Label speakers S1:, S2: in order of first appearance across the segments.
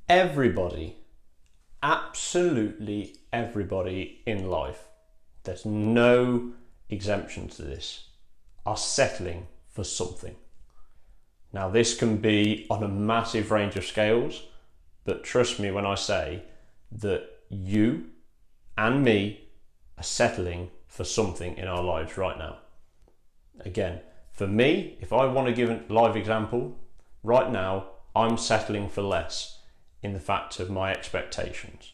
S1: Everybody, absolutely everybody in life, there's no exemption to this, are settling for something. Now, this can be on a massive range of scales, but trust me when I say that you and me are settling for something in our lives right now. Again, for me, if I want to give a live example, right now I'm settling for less in the fact of my expectations.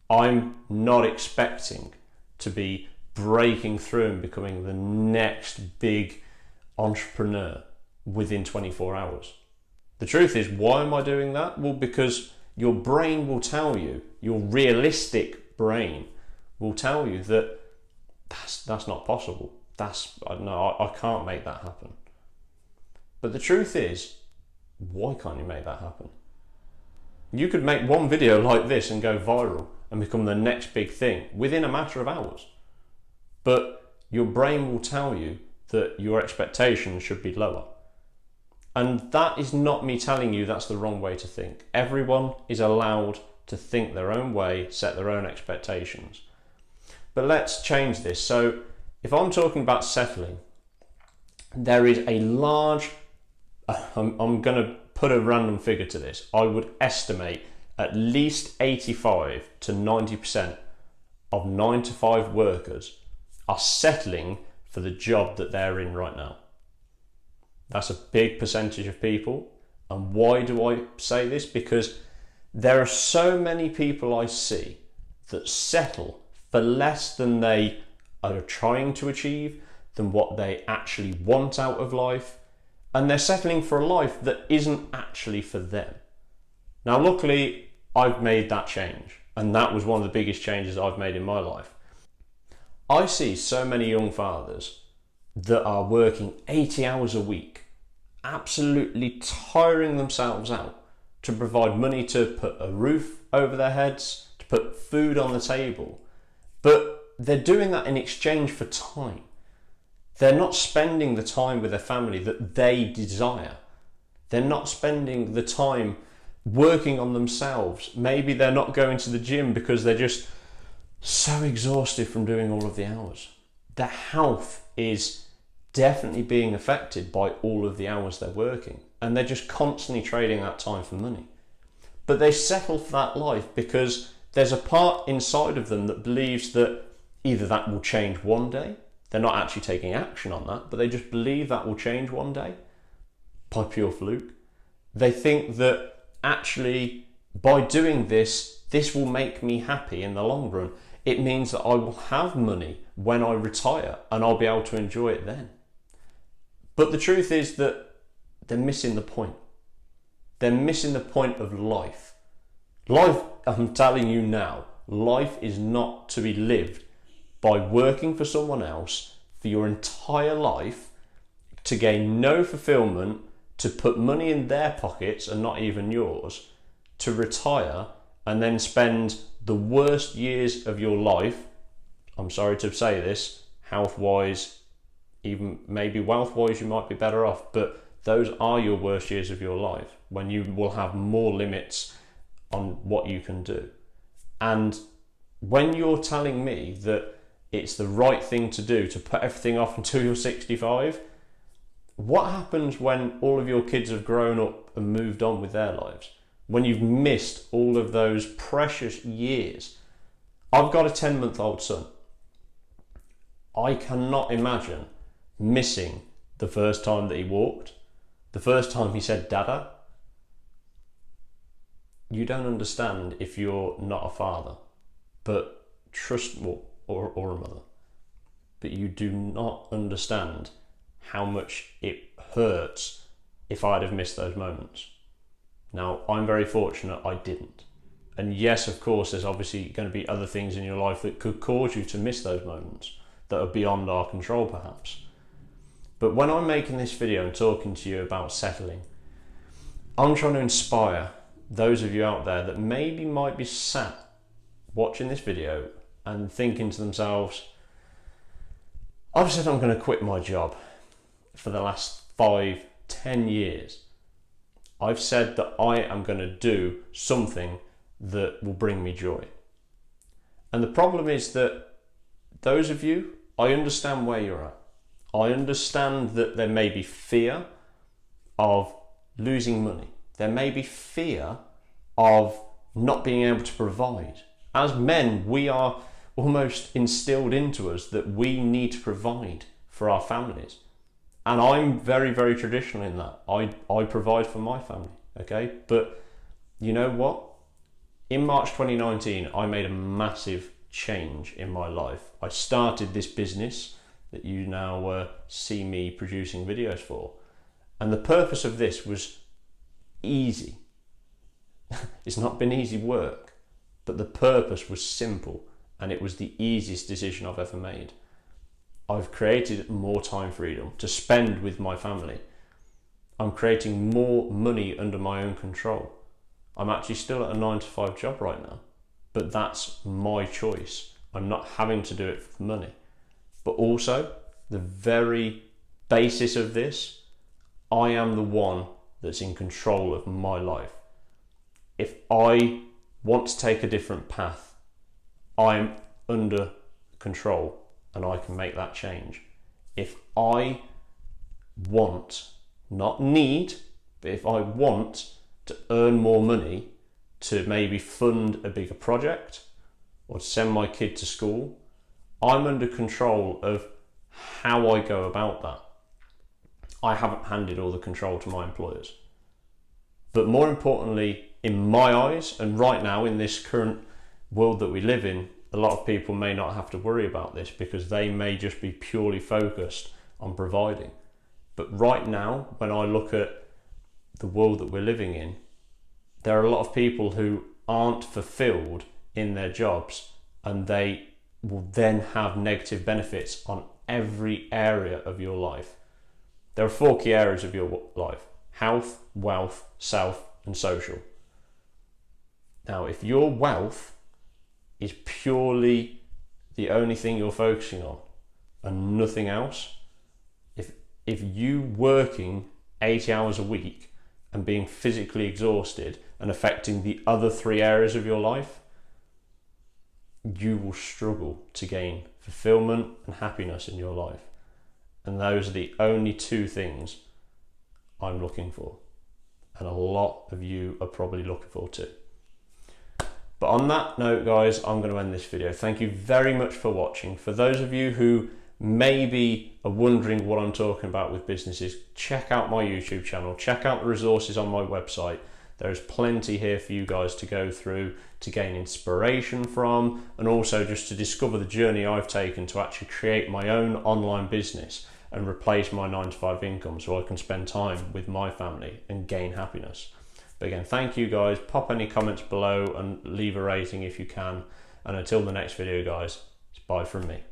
S1: I'm not expecting to be breaking through and becoming the next big entrepreneur within 24 hours. The truth is, why am I doing that? Well, because your brain will tell you, your realistic brain will tell you that that's not possible. I can't make that happen. But the truth is, why can't you make that happen? You could make one video like this and go viral and become the next big thing within a matter of hours. But your brain will tell you that your expectations should be lower. And that is not me telling you that's the wrong way to think. Everyone is allowed to think their own way, set their own expectations. But let's change this. So if I'm talking about settling, there is a large, I'm going to put a random figure to this. I would estimate at least 85 to 90% of 9-to-5 workers are settling for the job that they're in right now. That's a big percentage of people. And why do I say this? Because there are so many people I see that settle for less than they are trying to achieve, than what they actually want out of life. And they're settling for a life that isn't actually for them. Now, luckily, I've made that change. And that was one of the biggest changes I've made in my life. I see so many young fathers that are working 80 hours a week, absolutely tiring themselves out to provide money to put a roof over their heads, to put food on the table. But they're doing that in exchange for time. They're not spending the time with their family that they desire. They're not spending the time working on themselves. Maybe they're not going to the gym because they're just so exhausted from doing all of the hours. Their health is definitely being affected by all of the hours they're working, and they're just constantly trading that time for money. But they settle for that life because there's a part inside of them that believes that either that will change one day. They're not actually taking action on that, but they just believe that will change one day by pure fluke. They think that actually by doing this, this will make me happy in the long run. It means that I will have money when I retire and I'll be able to enjoy it then. But the truth is that they're missing the point. They're missing the point of life. Life, I'm telling you now, life is not to be lived by working for someone else for your entire life to gain no fulfillment, to put money in their pockets and not even yours, to retire and then spend the worst years of your life, I'm sorry to say this, health-wise, even maybe wealth-wise you might be better off, but those are your worst years of your life when you will have more limits on what you can do. And when you're telling me that it's the right thing to do to put everything off until you're 65, what happens when all of your kids have grown up and moved on with their lives? When you've missed all of those precious years? I've got a 10-month-old son. I cannot imagine missing the first time that he walked, the first time he said dada. You don't understand if you're not a father, but trust me, or a mother, but you do not understand how much it hurts if I'd have missed those moments. Now, I'm very fortunate I didn't. And yes, of course, there's obviously going to be other things in your life that could cause you to miss those moments that are beyond our control, perhaps. But when I'm making this video and talking to you about settling, I'm trying to inspire those of you out there that maybe might be sat watching this video and thinking to themselves, I've said I'm going to quit my job for the last 5-10 years. I've said that I am going to do something that will bring me joy. And the problem is that those of you, I understand where you're at. I understand that there may be fear of losing money. There may be fear of not being able to provide. As men, we are almost instilled into us that we need to provide for our families. And I'm very, very traditional in that. I provide for my family, okay? But you know what? In March 2019, I made a massive change in my life. I started this business that you now see me producing videos for. And the purpose of this was easy. It's not been easy work, but the purpose was simple, and it was the easiest decision I've ever made. I've created more time freedom to spend with my family. I'm creating more money under my own control. I'm actually still at a 9-to-5 job right now, but that's my choice. I'm not having to do it for the money. But also, the very basis of this, I am the one that's in control of my life. If I want to take a different path, I'm under control and I can make that change. If I want, not need, but if I want to earn more money to maybe fund a bigger project or to send my kid to school, I'm under control of how I go about that. I haven't handed all the control to my employers. But more importantly, in my eyes, and right now in this current world that we live in, a lot of people may not have to worry about this because they may just be purely focused on providing. But right now, when I look at the world that we're living in, there are a lot of people who aren't fulfilled in their jobs, and they will then have negative benefits on every area of your life. There are 4 key areas of your life: health, wealth, self, and social. Now, if your wealth is purely the only thing you're focusing on and nothing else, if you working 80 hours a week and being physically exhausted and affecting the other 3 areas of your life, you will struggle to gain fulfillment and happiness in your life. And those are the only 2 things I'm looking for. And a lot of you are probably looking for too. But on that note, guys, I'm going to end this video. Thank you very much for watching. For those of you who maybe are wondering what I'm talking about with businesses, check out my YouTube channel, check out the resources on my website. There's plenty here for you guys to go through, to gain inspiration from, and also just to discover the journey I've taken to actually create my own online business and replace my 9-to-5 income so I can spend time with my family and gain happiness. But again, thank you guys. Pop any comments below and leave a rating if you can. And until the next video, guys, it's bye from me.